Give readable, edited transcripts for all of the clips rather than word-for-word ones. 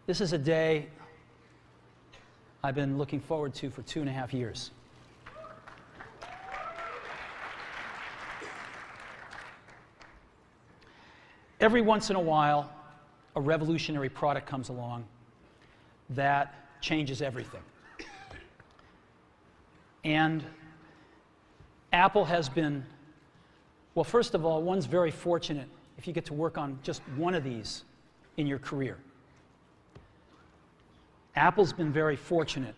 This is a day I've been looking forward to for 2.5 years. Every once in a while, a revolutionary product comes along that changes everything. And Apple has been, well, first of all, one's very fortunate if you get to work on just one of these in your career. Apple's been very fortunate.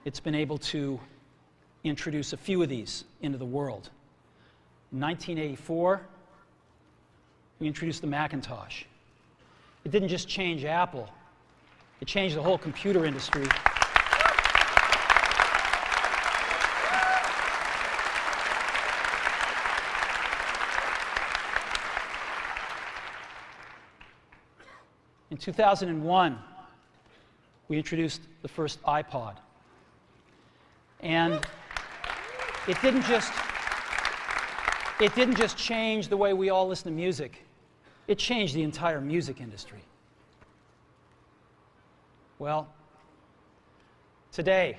It's been able to introduce a few of these into the world. In 1984, we introduced the Macintosh. It didn't just change Apple, it changed the whole computer industry. In 2001, we introduced the first iPod. And it didn't just change the way we all listen to music. It changed the entire music industry. Well, today,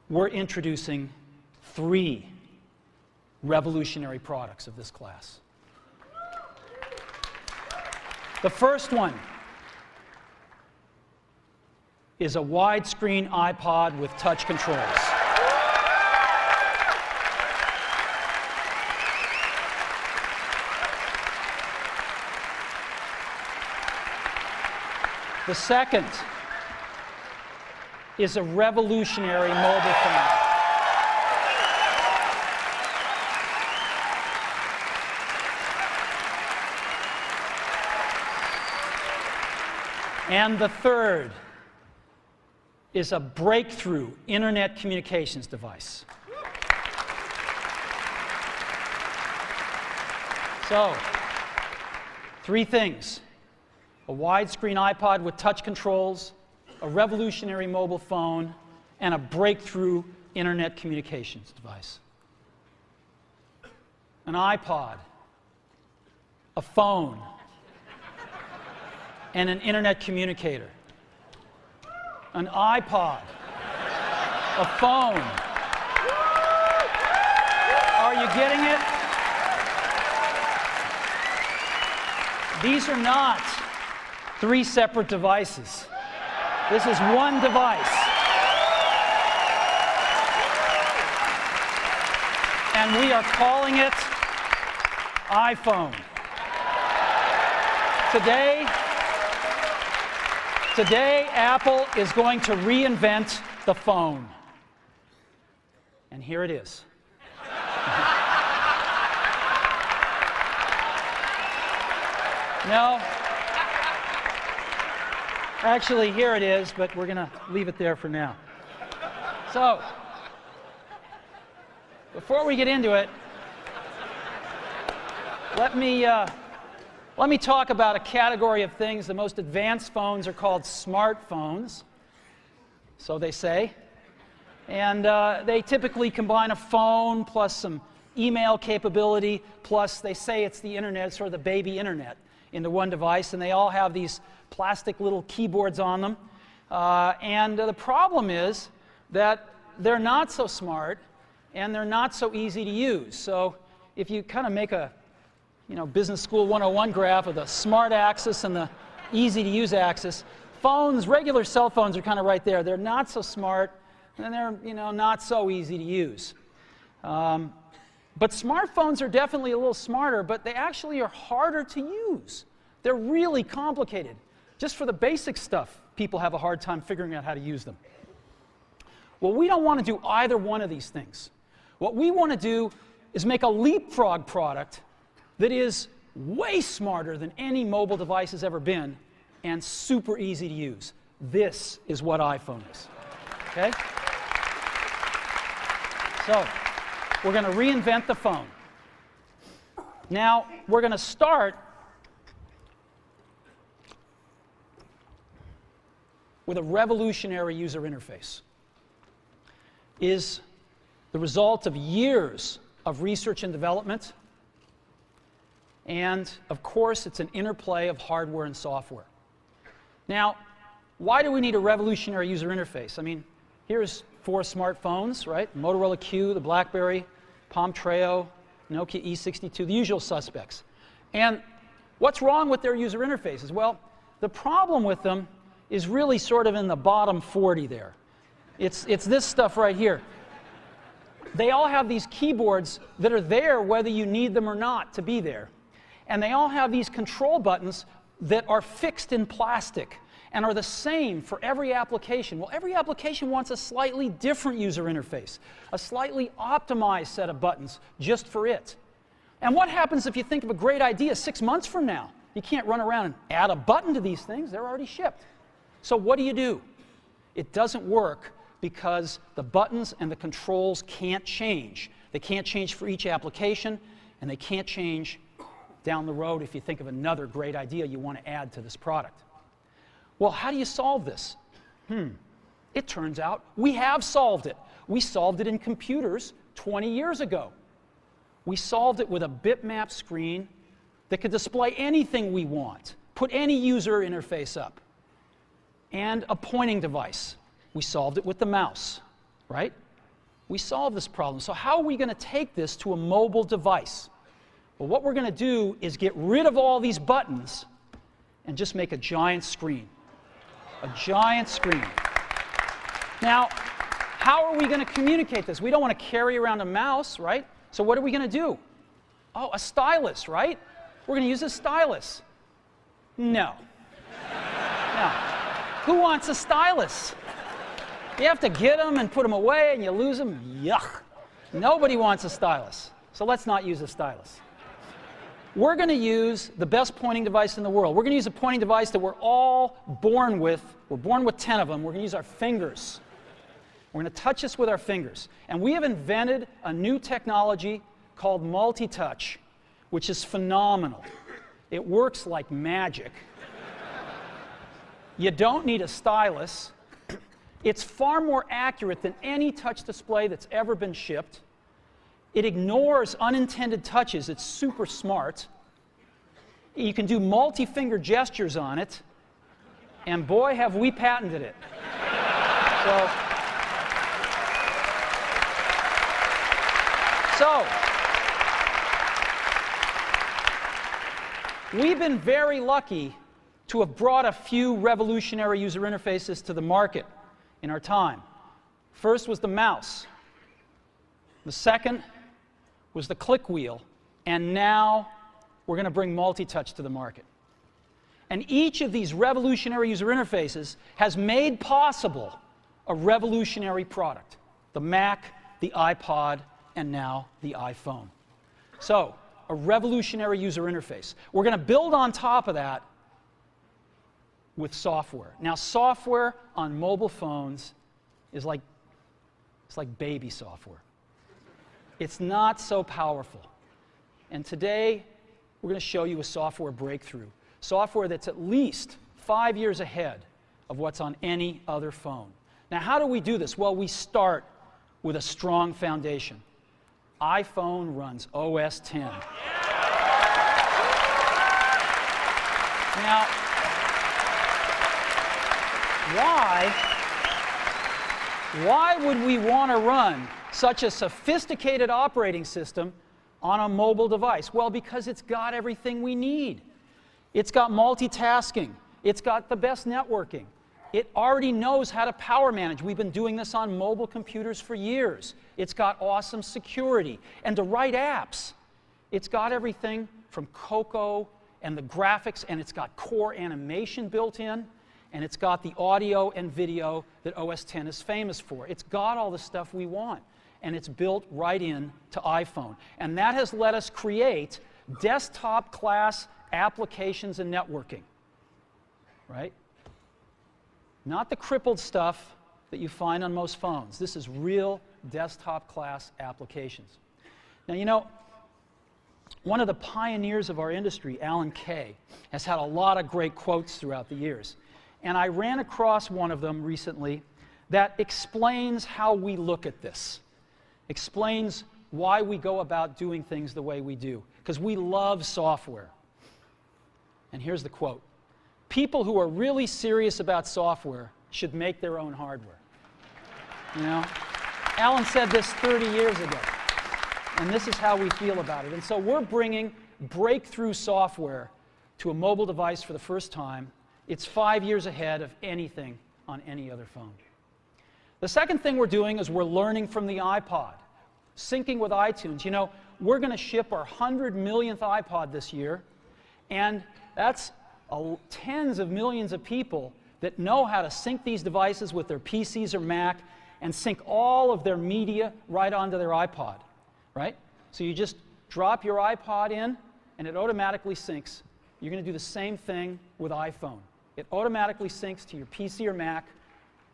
we're introducing 3 revolutionary products of this class. The first one is a widescreen iPod with touch controls. The second is a revolutionary mobile phone. And the third is a breakthrough internet communications device. So, 3 things: a widescreen iPod with touch controls, a revolutionary mobile phone, and a breakthrough internet communications device. An iPod, a phone, and an internet communicator. An iPod, a phone. Are you getting it? These are not 3 separate devices. This is one device. And we are calling it iPhone. Today, Apple is going to reinvent the phone. And here it is. No. Actually, here it is, but we're going to leave it there for now. So, before we get into it, let me talk about a category of things. The most advanced phones are called smartphones, so they say. And they typically combine a phone plus some email capability, plus they say it's the internet, sort of the baby internet, into one device. And they all have these plastic little keyboards on them. And the problem is that they're not so smart and they're not so easy to use. So if you kind of make a Business School 101 graph of the smart axis and the easy to use axis, regular cell phones are kind of right there. They're not so smart and they're not so easy to use. But smartphones are definitely a little smarter, but they actually are harder to use. They're really complicated. Just for the basic stuff, people have a hard time figuring out how to use them. Well, we don't want to do either one of these things. What we want to do is make a leapfrog product that is way smarter than any mobile device has ever been and super easy to use. This is what iPhone is. Okay? So, we're going to reinvent the phone. Now, we're going to start with a revolutionary user interface. Is the result of years of research and development. And, of course, it's an interplay of hardware and software. Now, why do we need a revolutionary user interface? I mean, here's 4 smartphones, right? Motorola Q, the BlackBerry, Palm Treo, Nokia E62, the usual suspects. And what's wrong with their user interfaces? Well, the problem with them is really sort of in the bottom 40 there. It's this stuff right here. They all have these keyboards that are there whether you need them or not to be there. And they all have these control buttons that are fixed in plastic and are the same for every application. Well, every application wants a slightly different user interface, a slightly optimized set of buttons just for it. And what happens if you think of a great idea 6 months from now? You can't run around and add a button to these things. They're already shipped. So what do? It doesn't work because the buttons and the controls can't change. They can't change for each application, and they can't change down the road if you think of another great idea you want to add to this product. Well, how do you solve this? It turns out we have solved it. We solved it in computers 20 years ago. We solved it with a bitmap screen that could display anything we want, put any user interface up, and a pointing device. We solved it with the mouse, right? We solved this problem. So how are we going to take this to a mobile device? Well, what we're going to do is get rid of all these buttons and just make a giant screen. A giant screen. Now, how are we going to communicate this? We don't want to carry around a mouse, right? So what are we going to do? Oh, a stylus, right? We're going to use a stylus. No. No. Who wants a stylus? You have to get them and put them away and you lose them. Yuck. Nobody wants a stylus. So let's not use a stylus. We're going to use the best pointing device in the world. We're going to use a pointing device that we're all born with. We're born with 10 of them. We're going to use our fingers. We're going to touch this with our fingers. And we have invented a new technology called multi-touch, which is phenomenal. It works like magic. You don't need a stylus. It's far more accurate than any touch display that's ever been shipped. It ignores unintended touches. It's super smart. You can do multi-finger gestures on it. And boy, have we patented it. So, we've been very lucky to have brought a few revolutionary user interfaces to the market in our time. First was the mouse. The second was the click wheel. And now we're going to bring multi-touch to the market. And each of these revolutionary user interfaces has made possible a revolutionary product. The Mac, the iPod, and now the iPhone. So, a revolutionary user interface. We're going to build on top of that with software. Now, software on mobile phones is like baby software. It's not so powerful. And today, we're going to show you a software breakthrough. Software that's at least 5 years ahead of what's on any other phone. Now, how do we do this? Well, we start with a strong foundation. iPhone runs OS X. Now, why would we want to run such a sophisticated operating system on a mobile device? Well, because it's got everything we need. It's got multitasking. It's got the best networking. It already knows how to power manage. We've been doing this on mobile computers for years. It's got awesome security. And to write apps, it's got everything from Cocoa and the graphics, and it's got core animation built in, and it's got the audio and video that OS X is famous for. It's got all the stuff we want, and it's built right in to iPhone. And that has let us create desktop-class applications and networking, right? Not the crippled stuff that you find on most phones. This is real desktop-class applications. Now, you know, one of the pioneers of our industry, Alan Kay, has had a lot of great quotes throughout the years. And I ran across one of them recently that explains how we look at this, explains why we go about doing things the way we do, because we love software. And here's the quote: people who are really serious about software should make their own hardware. You know? Alan said this 30 years ago, and this is how we feel about it. And so we're bringing breakthrough software to a mobile device for the first time. It's 5 years ahead of anything on any other phone. The second thing we're doing is we're learning from the iPod, syncing with iTunes. You know, we're going to ship our 100 millionth iPod this year, and that's tens of millions of people that know how to sync these devices with their PCs or Mac and sync all of their media right onto their iPod, right? So you just drop your iPod in, and it automatically syncs. You're going to do the same thing with iPhone. It automatically syncs to your PC or Mac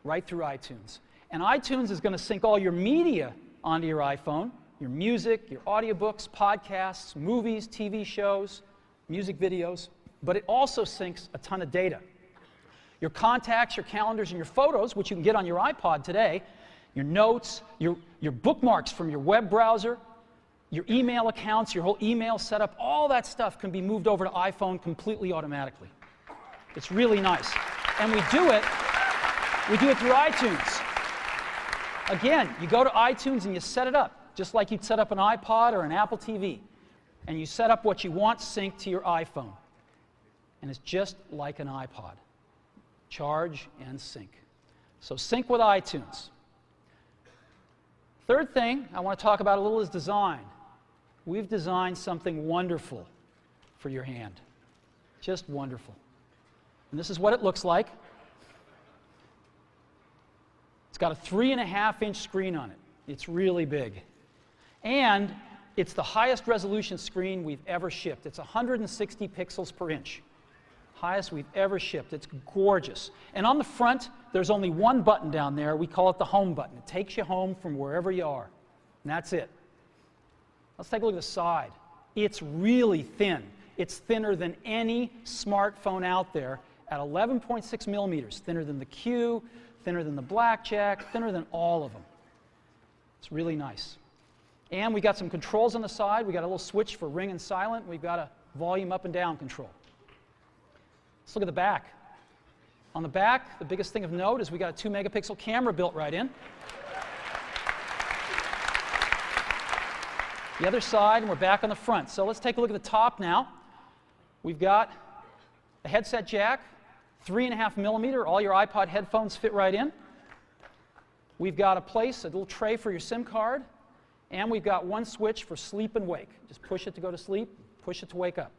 right through iTunes. And iTunes is going to sync all your media onto your iPhone, your music, your audiobooks, podcasts, movies, TV shows, music videos, but it also syncs a ton of data. Your contacts, your calendars, and your photos, which you can get on your iPod today, your notes, your bookmarks from your web browser, your email accounts, your whole email setup, all that stuff can be moved over to iPhone completely automatically. It's really nice. And we do it through iTunes. Again, you go to iTunes and you set it up, just like you'd set up an iPod or an Apple TV. And you set up what you want synced to your iPhone. And it's just like an iPod. Charge and sync. So sync with iTunes. Third thing I want to talk about a little is design. We've designed something wonderful for your hand. Just wonderful. And this is what it looks like. It's got a 3.5-inch screen on it. It's really big. And it's the highest resolution screen we've ever shipped. It's 160 pixels per inch. Highest we've ever shipped. It's gorgeous. And on the front, there's only one button down there. We call it the home button. It takes you home from wherever you are. And that's it. Let's take a look at the side. It's really thin. It's thinner than any smartphone out there at 11.6 millimeters. Thinner than the Q, thinner than the Blackjack, thinner than all of them. It's really nice. And we got some controls on the side. We got a little switch for ring and silent. We've got a volume up and down control. Let's look at the back. On the back, the biggest thing of note is we got a 2-megapixel camera built right in. The other side, and we're back on the front. So let's take a look at the top now. We've got a headset jack, 3.5 millimeter. All your iPod headphones fit right in. We've got a little tray for your SIM card. And we've got one switch for sleep and wake. Just push it to go to sleep, push it to wake up.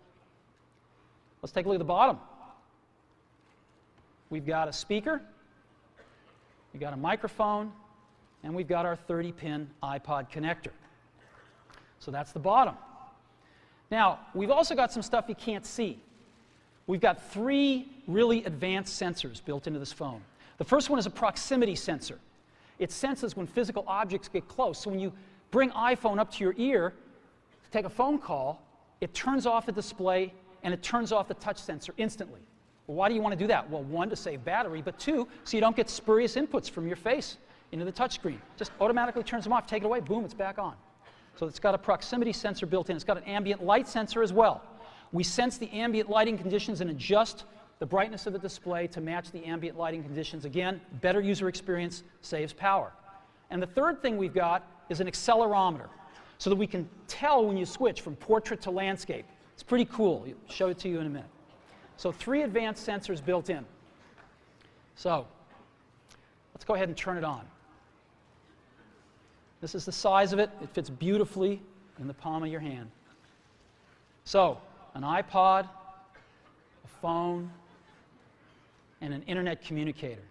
Let's take a look at the bottom. We've got a speaker, we've got a microphone, and we've got our 30-pin iPod connector. So that's the bottom. Now, we've also got some stuff you can't see. We've got 3 really advanced sensors built into this phone. The first one is a proximity sensor. It senses when physical objects get close. So when you bring iPhone up to your ear to take a phone call, it turns off the display and it turns off the touch sensor instantly. Well, why do you want to do that? Well, 1, to save battery, but 2, so you don't get spurious inputs from your face into the touch screen. Just automatically turns them off, take it away, boom, it's back on. So it's got a proximity sensor built in. It's got an ambient light sensor as well. We sense the ambient lighting conditions and adjust the brightness of the display to match the ambient lighting conditions. Again, better user experience, saves power. And the third thing we've got is an accelerometer, so that we can tell when you switch from portrait to landscape. It's pretty cool. I'll show it to you in a minute. So 3 advanced sensors built in. So let's go ahead and turn it on. This is the size of it. It fits beautifully in the palm of your hand. So an iPod, a phone, and an internet communicator.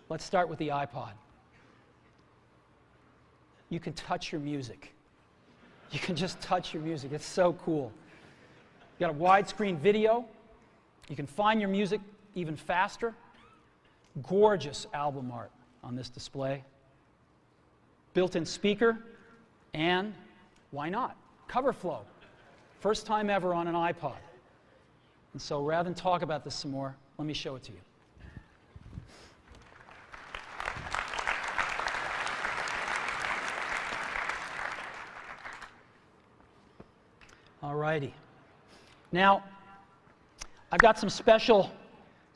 Let's start with the iPod. You can touch your music. You can just touch your music. It's so cool. You got a widescreen video. You can find your music even faster. Gorgeous album art on this display. Built-in speaker, and why not? Cover flow. First time ever on an iPod. And so rather than talk about this some more, let me show it to you. All righty. Now, I've got some special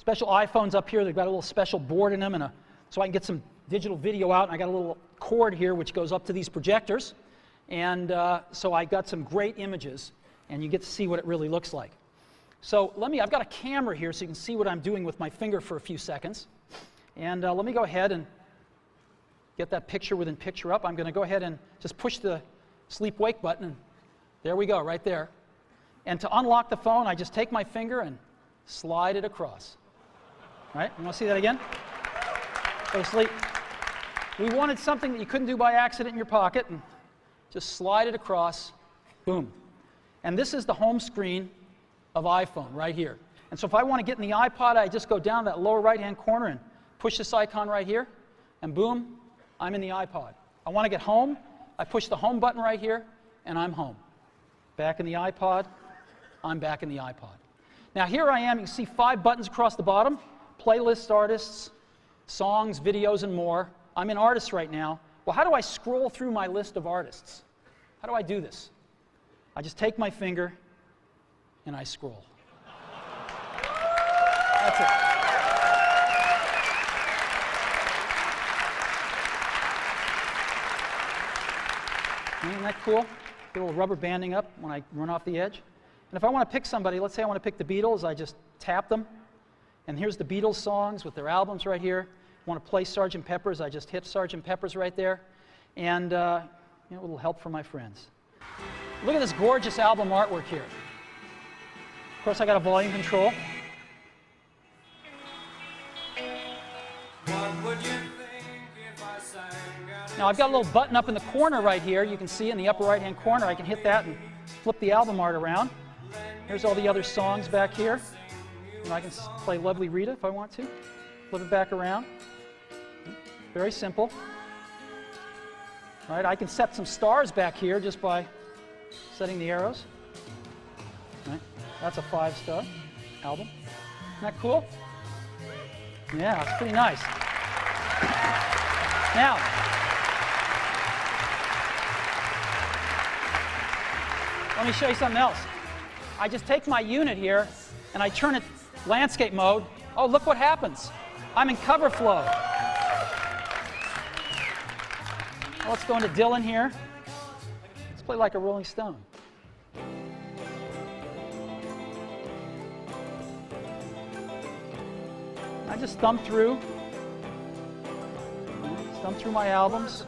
iPhones up here. They've got a little special board in them, so I can get some digital video out. And I got a little cord here which goes up to these projectors, and so I got some great images, and you get to see what it really looks like. So I've got a camera here so you can see what I'm doing with my finger for a few seconds. And let me go ahead and get that picture within picture up. I'm going to go ahead and just push the sleep-wake button, and there we go, right there. And to unlock the phone, I just take my finger and slide it across. Right? You want to see that again? Go to sleep. We wanted something that you couldn't do by accident in your pocket, and just slide it across, boom. And this is the home screen of iPhone right here. And so if I want to get in the iPod, I just go down that lower right-hand corner and push this icon right here, and boom, I'm in the iPod. I want to get home, I push the home button right here, and I'm home. Back in the iPod, I'm back in the iPod. Now here I am, you can see 5 buttons across the bottom, playlists, artists, songs, videos, and more. I'm in artists right now. Well, how do I scroll through my list of artists? How do I do this? I just take my finger and I scroll. That's it. Isn't that cool? Get a little rubber banding up when I run off the edge. And if I want to pick somebody, let's say I want to pick the Beatles, I just tap them. And here's the Beatles songs with their albums right here. I want to play Sgt. Pepper's, I just hit Sgt. Pepper's right there. And a little help from my friends. Look at this gorgeous album artwork here. Of course, I got a volume control. Now I've got a little button up in the corner right here. You can see in the upper right-hand corner. I can hit that and flip the album art around. Here's all the other songs back here. And I can play Lovely Rita if I want to. Flip it back around. Very simple. All right, I can set some stars back here just by setting the arrows. All right, that's a 5-star album. Isn't that cool? Yeah, it's pretty nice. Now, let me show you something else. I just take my unit here and I turn it landscape mode. Oh, look what happens. I'm in cover flow. Well, let's go into Dylan here. Let's play like a Rolling Stone. I just thumb through my albums.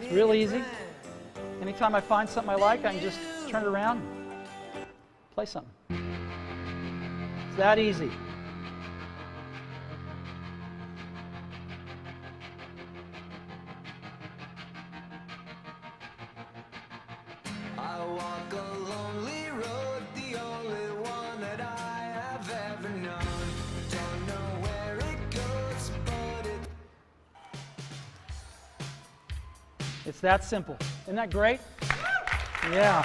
It's real easy. Anytime I find something I like, I can just turn it around and play something. It's that easy. I walk a lonely road, the only one that I have ever known. Don't know where it goes, but It's that simple. Isn't that great? Yeah.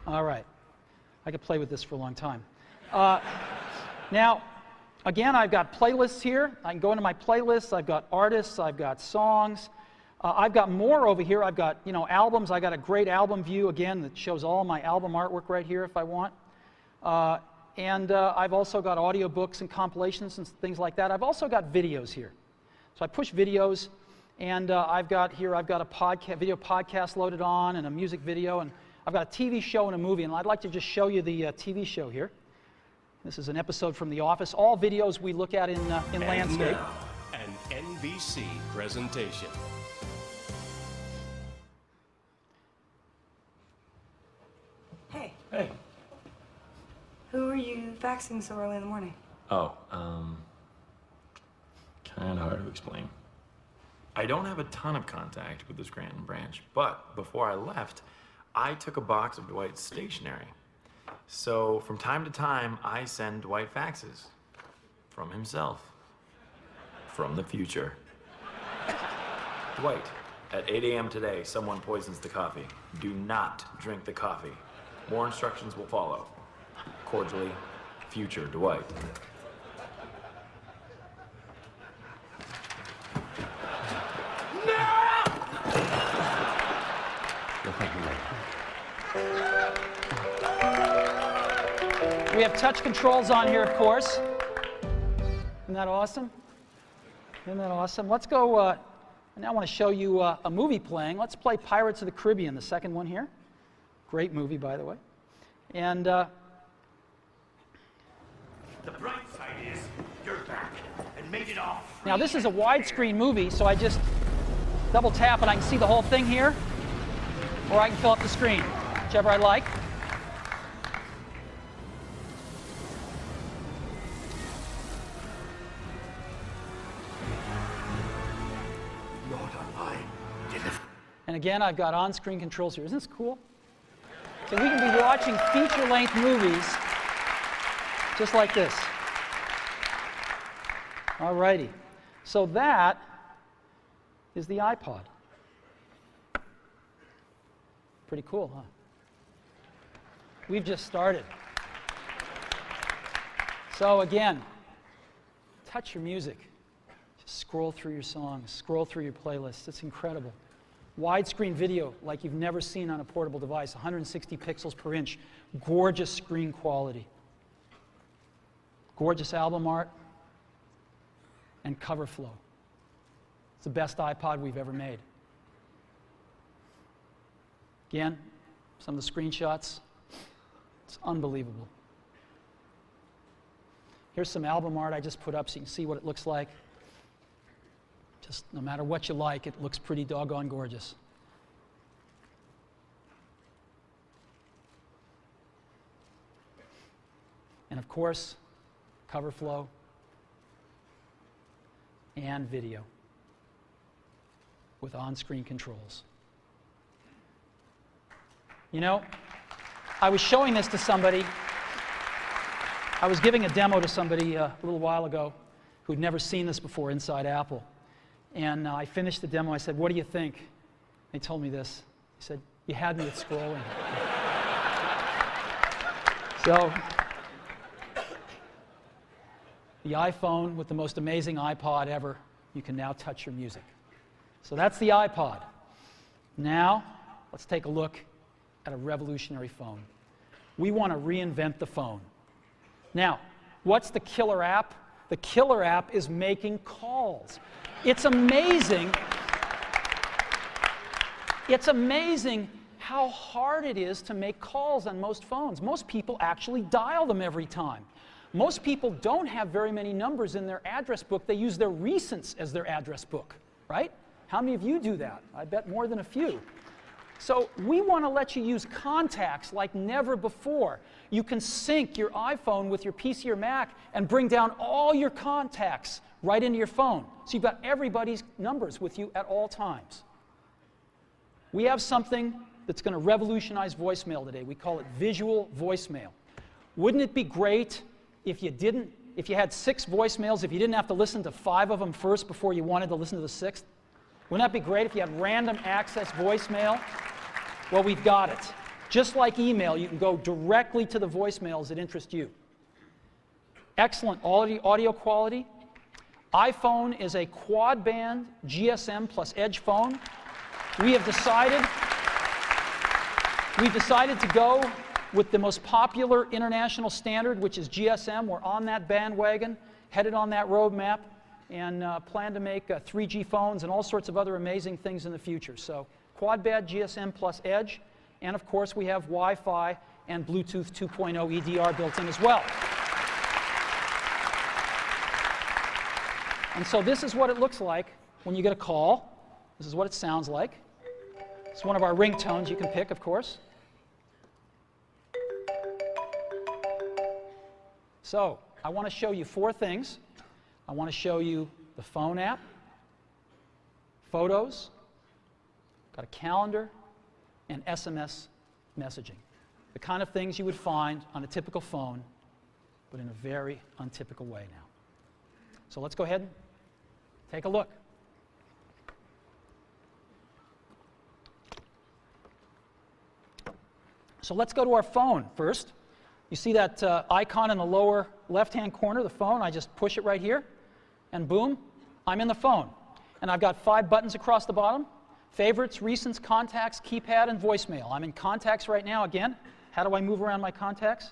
All right. I could play with this for a long time. Now, again, I've got playlists here. I can go into my playlists. I've got artists. I've got songs. I've got more over here. I've got, albums. I got a great album view, again, that shows all my album artwork right here if I want. And I've also got audiobooks and compilations and things like that. I've also got videos here. So I push videos, and I've got a video podcast loaded on and a music video, and I've got a TV show and a movie, and I'd like to just show you the TV show here. This is an episode from The Office. All videos we look at in landscape. Now, an NBC presentation. Hey, Hey. who are you faxing so early in the morning? Oh, kind of hard to explain. I don't have a ton of contact with the Scranton branch, but before I left, I took a box of Dwight's stationery. So from time to time, I send Dwight faxes. From himself. From the future. Dwight, at 8 a.m. today, someone poisons the coffee. Do not drink the coffee. More instructions will follow. Cordially, future Dwight. We have touch controls on here, of course. Isn't that awesome? Isn't that awesome? Let's go, I now want to show you a movie playing. Let's play Pirates of the Caribbean, the second one here. Great movie, by the way. And The bright side is you're back and made it all. now this is a widescreen movie, so I just double tap and I can see the whole thing here, or I can fill up the screen, whichever I like. Lord Online, deliver. And again, I've got on-screen controls here. Isn't this cool? So we can be watching feature-length movies just like this. All righty. So that is the iPod. Pretty cool, huh? We've just started. So again, touch your music. Just scroll through your songs, scroll through your playlists. It's incredible. Widescreen video like you've never seen on a portable device, 160 pixels per inch, gorgeous screen quality, gorgeous album art, and cover flow. It's the best iPod we've ever made. Again, some of the screenshots, it's unbelievable. Here's some album art I just put up so you can see what it looks like. Just no matter what you like, it looks pretty doggone gorgeous. And of course, cover flow and video with on-screen controls. You know, I was showing this to somebody. I was giving a demo to somebody a little while ago who'd never seen this before inside Apple. And I finished the demo. I said, "What do you think?" They told me this. He said, "You had me at scrolling." So, the iPhone with the most amazing iPod ever, you can now touch your music. So that's the iPod. Now, let's take a look at a revolutionary phone. We want to reinvent the phone. Now, what's the killer app? The killer app is making calls. It's amazing. It's amazing how hard it is to make calls on most phones. Most people actually dial them every time. Most people don't have very many numbers in their address book. They use their recents as their address book, right? How many of you do that? I bet more than a few. So we want to let you use contacts like never before. You can sync your iPhone with your PC or Mac and bring down all your contacts right into your phone. So you've got everybody's numbers with you at all times. We have something that's going to revolutionize voicemail today. We call it visual voicemail. Wouldn't it be great if you had 6 voicemails, if you didn't have to listen to 5 of them first before you wanted to listen to the 6th? Wouldn't that be great if you had random access voicemail? Well, we've got it. Just like email, you can go directly to the voicemails that interest you. Excellent audio quality. iPhone is a quad-band GSM plus Edge phone. We've decided to go with the most popular international standard, which is GSM. We're on that bandwagon, headed on that roadmap, and plan to make 3G phones and all sorts of other amazing things in the future. So quad-band GSM plus Edge, and of course we have Wi-Fi and Bluetooth 2.0 EDR built in as well. And so this is what it looks like when you get a call. This is what it sounds like. It's one of our ringtones you can pick, of course. So I want to show you 4 things. I want to show you the phone app, photos, got a calendar, and SMS messaging. The kind of things you would find on a typical phone, but in a very untypical way now. So let's go ahead and take a look. So let's go to our phone first. You see that icon in the lower left-hand corner, the phone? I just push it right here, and boom, I'm in the phone. And I've got 5 buttons across the bottom: favorites, recents, contacts, keypad, and voicemail. I'm in contacts right now again. How do I move around my contacts?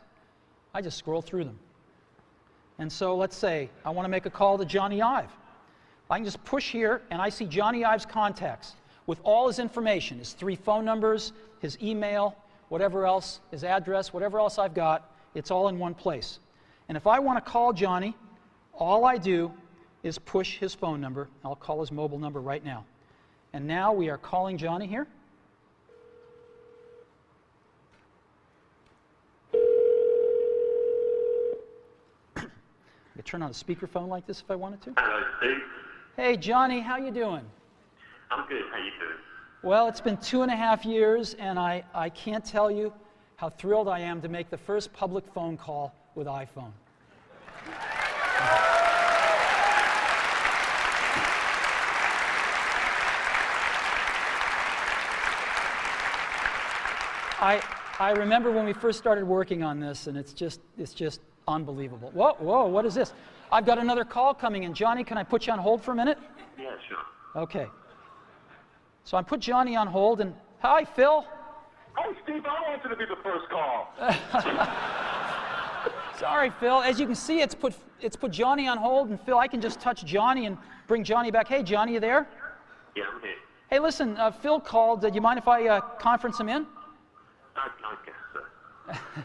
I just scroll through them. And so let's say I want to make a call to Johnny Ive. I can just push here, and I see Johnny Ive's contacts with all his information, his 3 phone numbers, his email, whatever else, his address, whatever else I've got, it's all in one place. And if I want to call Johnny, all I do is push his phone number. I'll call his mobile number right now. And now we are calling Johnny here. I could turn on a speakerphone like this if I wanted to. Hello, Steve. Hey, Johnny, how you doing? I'm good. How you doing? Well, it's been 2.5 years, and I can't tell you how thrilled I am to make the first public phone call with iPhone. I remember when we first started working on this, and it's just unbelievable. Whoa, whoa, what is this? I've got another call coming in. Johnny, can I put you on hold for a minute? Yeah, sure. Okay. So I put Johnny on hold, and hi, Phil. Hey, Steve, I want you to be the first call. Sorry, Phil. As you can see, it's put Johnny on hold, and Phil, I can just touch Johnny and bring Johnny back. Hey, Johnny, you there? Yeah, I'm here. Hey, listen, Phil called. Do you mind if I conference him in? I guess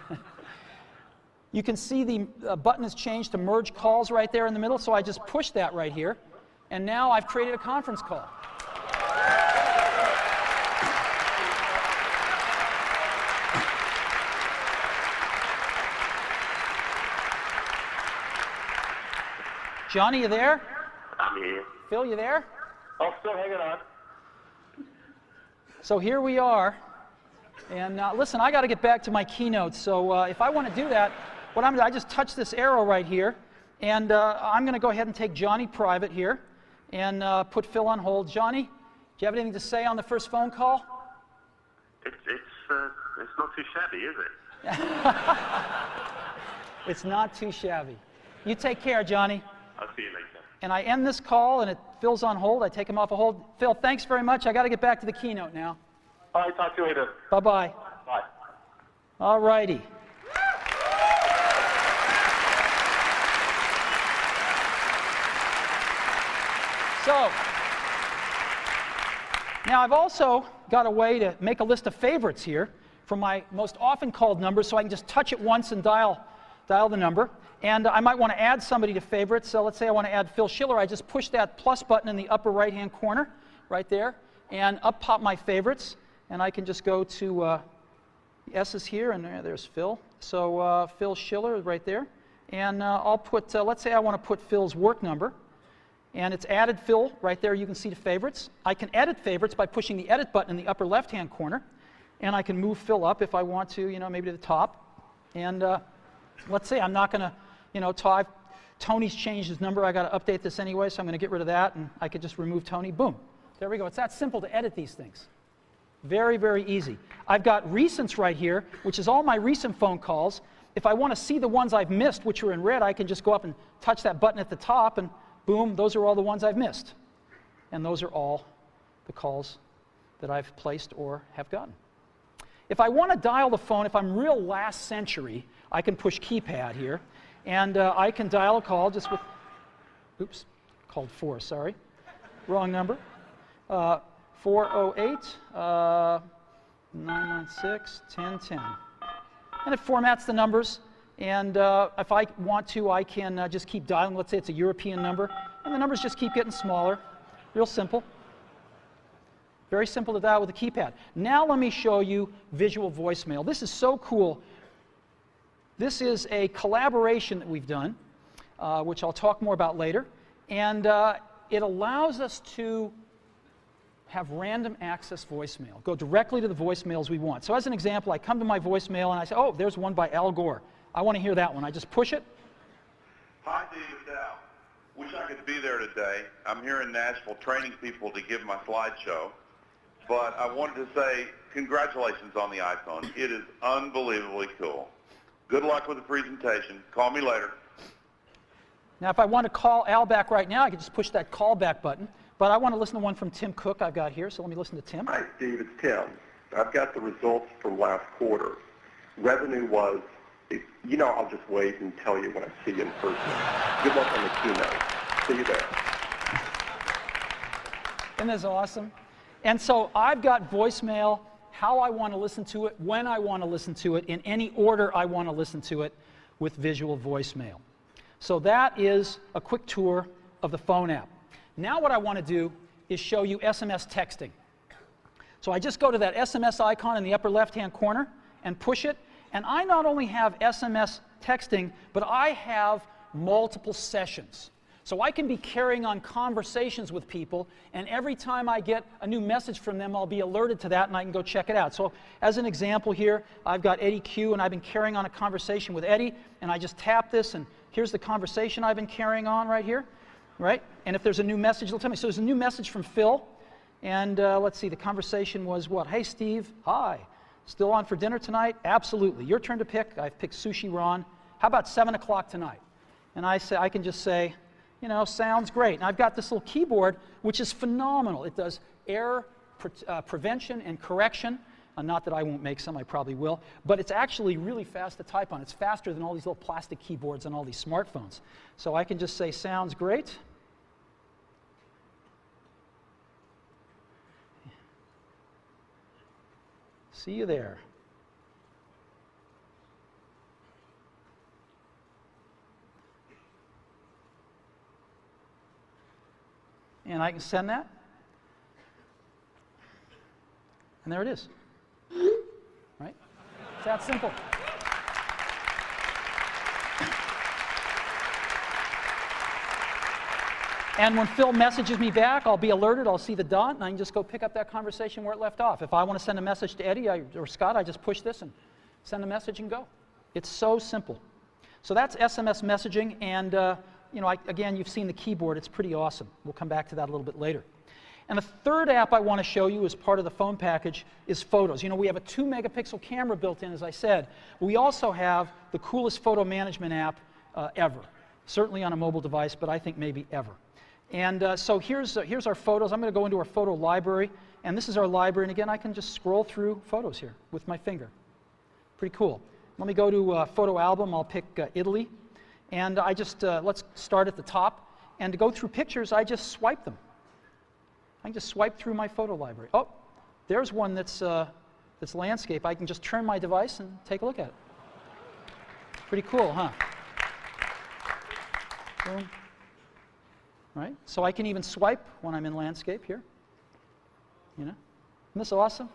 so. You can see the button has changed to merge calls right there in the middle, so I just pushed that right here, and now I've created a conference call. Johnny, you there? I'm here. Phil, you there? Oh, still hanging on. So here we are. And listen, I got to get back to my keynote. So if I want to do that, what I'm going to do, I just touch this arrow right here. And I'm going to go ahead and take Johnny private here and put Phil on hold. Johnny, do you have anything to say on the first phone call? It's not too shabby, is it? It's not too shabby. You take care, Johnny. I'll see you later. And I end this call, and Phil's on hold. I take him off a hold. Phil, thanks very much. I got to get back to the keynote now. All right, talk to you later. Bye-bye. Bye. All righty. So, now I've also got a way to make a list of favorites here from my most often called numbers, so I can just touch it once and dial the number. And I might want to add somebody to favorites. So let's say I want to add Phil Schiller. I just push that plus button in the upper right-hand corner right there, and up pop my favorites. And I can just go to the S's here, and there's Phil. So Phil Schiller right there. And I'll put, let's say I want to put Phil's work number. And it's added Phil right there. You can see the favorites. I can edit favorites by pushing the edit button in the upper left-hand corner. And I can move Phil up if I want to, maybe to the top. And let's say I'm not going to, Tony's changed his number. I got to update this anyway, so I'm going to get rid of that. And I could just remove Tony. Boom. There we go. It's that simple to edit these things. Very, very easy. I've got recents right here, which is all my recent phone calls. If I want to see the ones I've missed, which are in red, I can just go up and touch that button at the top, and boom, those are all the ones I've missed. And those are all the calls that I've placed or have gotten. If I want to dial the phone, if I'm real last century, I can push keypad here, and I can dial a call just with, oops, called 4, sorry, wrong number. 408 996 1010. And it formats the numbers. And if I want to, I can just keep dialing. Let's say it's a European number. And the numbers just keep getting smaller. Real simple. Very simple to dial with a keypad. Now let me show you visual voicemail. This is so cool. This is a collaboration that we've done, which I'll talk more about later. And it allows us to have random access voicemail. Go directly to the voicemails we want. So as an example, I come to my voicemail and I say, oh, there's one by Al Gore. I want to hear that one. I just push it. Hi, David Dow. Wish I could be there today. I'm here in Nashville training people to give my slideshow. But I wanted to say congratulations on the iPhone. It is unbelievably cool. Good luck with the presentation. Call me later. Now, if I want to call Al back right now, I can just push that call back button. But I want to listen to one from Tim Cook I've got here, so let me listen to Tim. Hi, Steve. It's Tim. I've got the results from last quarter. Revenue was, I'll just wait and tell you when I see you in person. Good luck on the keynote. See you there. Isn't this awesome? And so I've got voicemail, how I want to listen to it, when I want to listen to it, in any order I want to listen to it with visual voicemail. So that is a quick tour of the phone app. Now what I want to do is show you SMS texting. So I just go to that SMS icon in the upper left-hand corner and push it, and I not only have SMS texting, but I have multiple sessions. So I can be carrying on conversations with people, and every time I get a new message from them, I'll be alerted to that, and I can go check it out. So as an example here, I've got Eddie Q, and I've been carrying on a conversation with Eddie, and I just tap this, and here's the conversation I've been carrying on right here, right? And if there's a new message, it'll tell me. So there's a new message from Phil, and let's see, the conversation was what? Hey, Steve, hi. Still on for dinner tonight? Absolutely. Your turn to pick. I've picked sushi Ron. How about 7 o'clock tonight? And I can just say, sounds great. And I've got this little keyboard, which is phenomenal. It does error prevention and correction. Not that I won't make some, I probably will. But it's actually really fast to type on. It's faster than all these little plastic keyboards on all these smartphones. So I can just say, sounds great. See you there. And I can send that. And there it is. Right? It's that simple. And when Phil messages me back, I'll be alerted, I'll see the dot, and I can just go pick up that conversation where it left off. If I want to send a message to Eddie or Scott, I just push this and send a message and go. It's so simple. So that's SMS messaging, and again, you've seen the keyboard. It's pretty awesome. We'll come back to that a little bit later. And the third app I want to show you as part of the phone package is photos. We have a 2-megapixel camera built in, as I said. We also have the coolest photo management app ever. Certainly on a mobile device, but I think maybe ever. And so here's our photos. I'm going to go into our photo library, and this is our library. And again, I can just scroll through photos here with my finger. Pretty cool. Let me go to photo album. I'll pick Italy. And I just, let's start at the top. And to go through pictures, I just swipe them. I can just swipe through my photo library. Oh, there's one that's landscape. I can just turn my device and take a look at it. Pretty cool, huh? Boom. Right? So I can even swipe when I'm in landscape here. Isn't this awesome?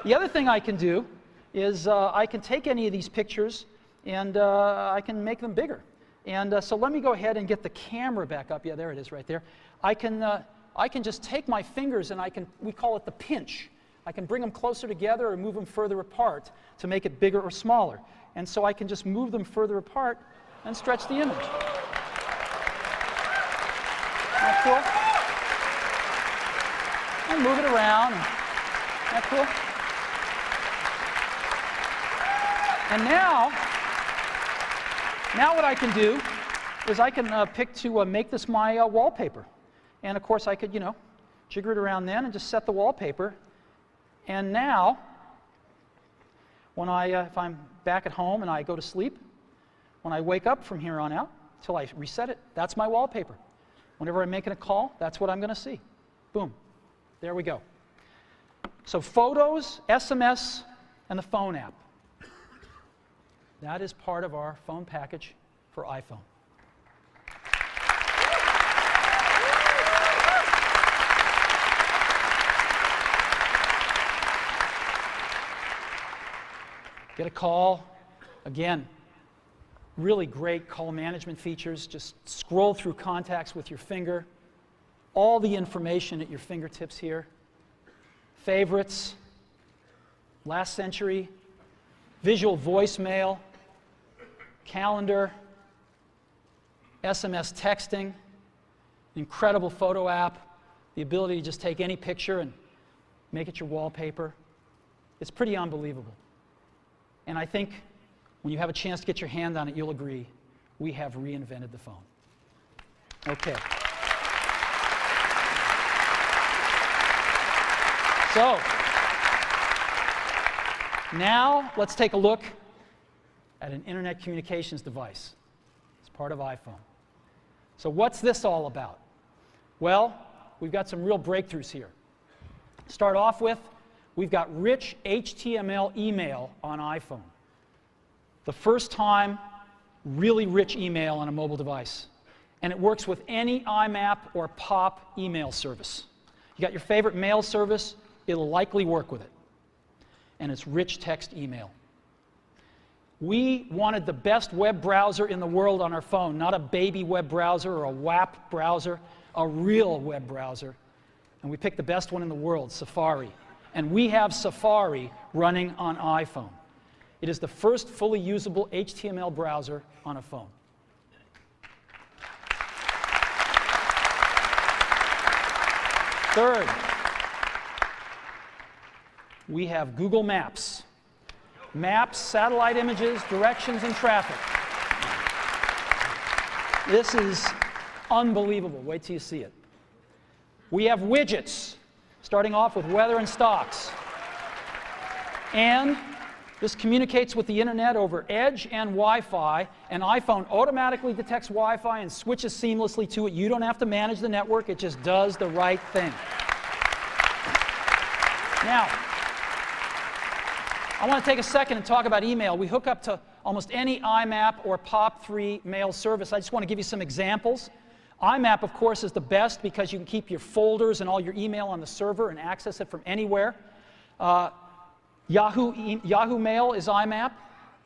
The other thing I can do is I can take any of these pictures and I can make them bigger. And so let me go ahead and get the camera back up. Yeah, there it is right there. I can just take my fingers and we call it the pinch. I can bring them closer together or move them further apart to make it bigger or smaller. And so I can just move them further apart and stretch the image. Isn't that cool? And move it around. Isn't that cool? And now what I can do is I can pick to make this my wallpaper. And of course I could, jigger it around then and just set the wallpaper. And now, when if I'm back at home and I go to sleep, when I wake up from here on out, till I reset it, that's my wallpaper. Whenever I'm making a call, that's what I'm going to see. Boom. There we go. So photos, SMS, and the phone app. That is part of our phone package for iPhone. Get a call. Again, really great call management features. Just scroll through contacts with your finger. All the information at your fingertips here. Favorites, last century, visual voicemail, calendar, SMS texting, incredible photo app, the ability to just take any picture and make it your wallpaper. It's pretty unbelievable. And I think when you have a chance to get your hand on it, you'll agree, we have reinvented the phone. Okay. So, now let's take a look at an internet communications device. It's part of iPhone. So what's this all about? Well, we've got some real breakthroughs here. Start off with, we've got rich HTML email on iPhone. The first time, really rich email on a mobile device. And it works with any IMAP or POP email service. You got your favorite mail service, it'll likely work with it. And it's rich text email. We wanted the best web browser in the world on our phone, not a baby web browser or a WAP browser, a real web browser. And we picked the best one in the world, Safari. And we have Safari running on iPhone. It is the first fully usable HTML browser on a phone. Third, we have Google Maps. Maps, satellite images, directions, and traffic. This is unbelievable. Wait till you see it. We have widgets, starting off with weather and stocks. And this communicates with the internet over Edge and Wi-Fi, and iPhone automatically detects Wi-Fi and switches seamlessly to it. You don't have to manage the network, it just does the right thing. Now, I want to take a second and talk about email. We hook up to almost any IMAP or POP3 mail service. I just want to give you some examples. IMAP, of course, is the best because you can keep your folders and all your email on the server and access it from anywhere. Yahoo Mail is IMAP.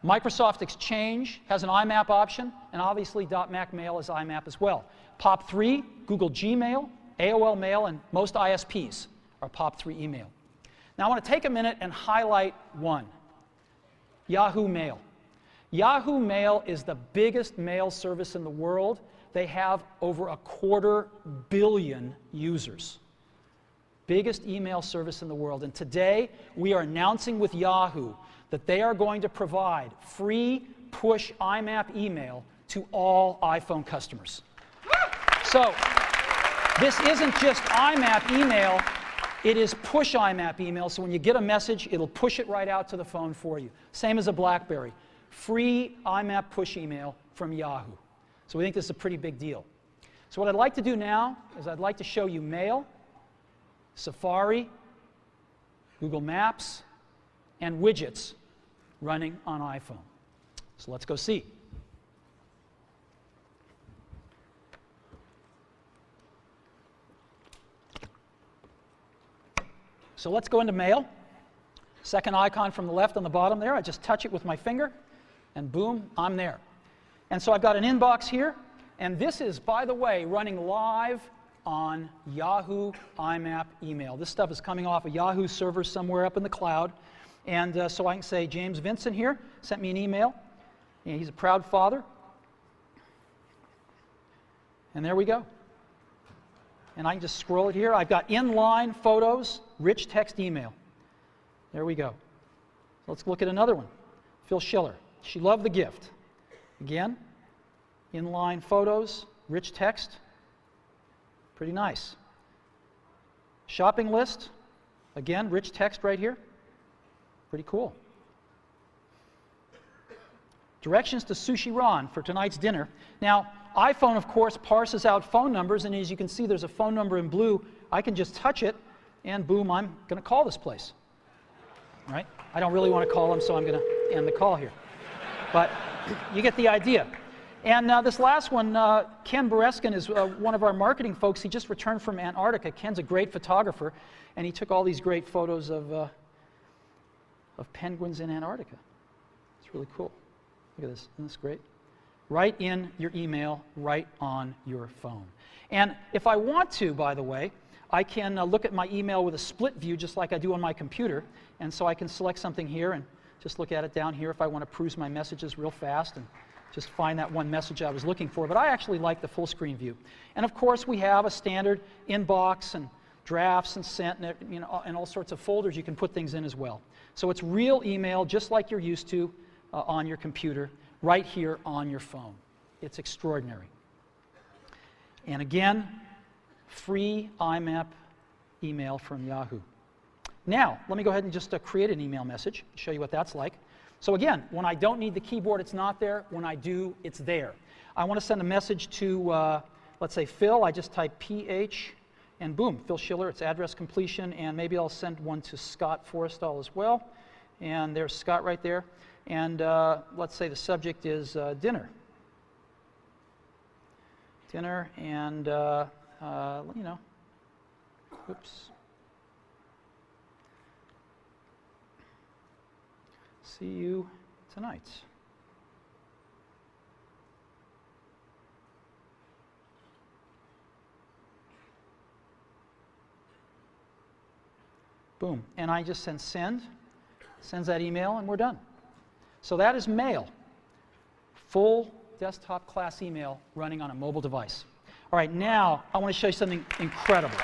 Microsoft Exchange has an IMAP option, and obviously .Mac Mail is IMAP as well. POP3, Google Gmail, AOL Mail, and most ISPs are POP3 email. Now I want to take a minute and highlight one, Yahoo Mail. Yahoo Mail is the biggest mail service in the world. They have over 250 million users. Biggest email service in the world. And today, we are announcing with Yahoo that they are going to provide free push IMAP email to all iPhone customers. So, this isn't just IMAP email, it is push IMAP email. So when you get a message, it'll push it right out to the phone for you. Same as a BlackBerry. Free IMAP push email from Yahoo. So we think this is a pretty big deal. So what I'd like to do now is I'd like to show you Mail, Safari, Google Maps, and widgets running on iPhone. So let's go see. So let's go into Mail. Second icon from the left on the bottom there. I just touch it with my finger, and boom, I'm there. And so I've got an inbox here, and this is, by the way, running live on Yahoo IMAP email. This stuff is coming off a Yahoo server somewhere up in the cloud. And so I can say, James Vincent here sent me an email. And he's a proud father. And there we go. And I can just scroll it here. I've got inline photos, rich text email. There we go. So let's look at another one. Phil Schiller. She loved the gift. Again, inline photos, rich text. Pretty nice. Shopping list. Again, rich text right here. Pretty cool. Directions to Sushi Ron for tonight's dinner. Now, iPhone, of course, parses out phone numbers, and as you can see, there's a phone number in blue. I can just touch it, and boom, I'm going to call this place. All right? I don't really want to call them, so I'm going to end the call here. But you get the idea. And this last one, Ken Bereskin is one of our marketing folks. He just returned from Antarctica. Ken's a great photographer, and he took all these great photos of penguins in Antarctica. It's really cool. Look at this. Isn't this great? Right in your email, right on your phone. And if I want to, by the way, I can look at my email with a split view just like I do on my computer. And so I can select something here and just look at it down here if I want to peruse my messages real fast and just find that one message I was looking for. But I actually like the full screen view. And of course, we have a standard inbox and drafts and sent and, and all sorts of folders you can put things in as well. So it's real email just like you're used to on your computer, right here on your phone. It's extraordinary. And again, free IMAP email from Yahoo. Now, let me go ahead and just create an email message, show you what that's like. So again, when I don't need the keyboard, it's not there. When I do, it's there. I want to send a message to, let's say, Phil. I just type PH, and boom, Phil Schiller, it's address completion, and maybe I'll send one to Scott Forrestal as well. And there's Scott right there. And let's say the subject is dinner. Dinner, and, you know, oops. See you tonight. Boom. And I just send, sends that email, and we're done. So that is mail. Full desktop class email running on a mobile device. All right, now I want to show you something incredible.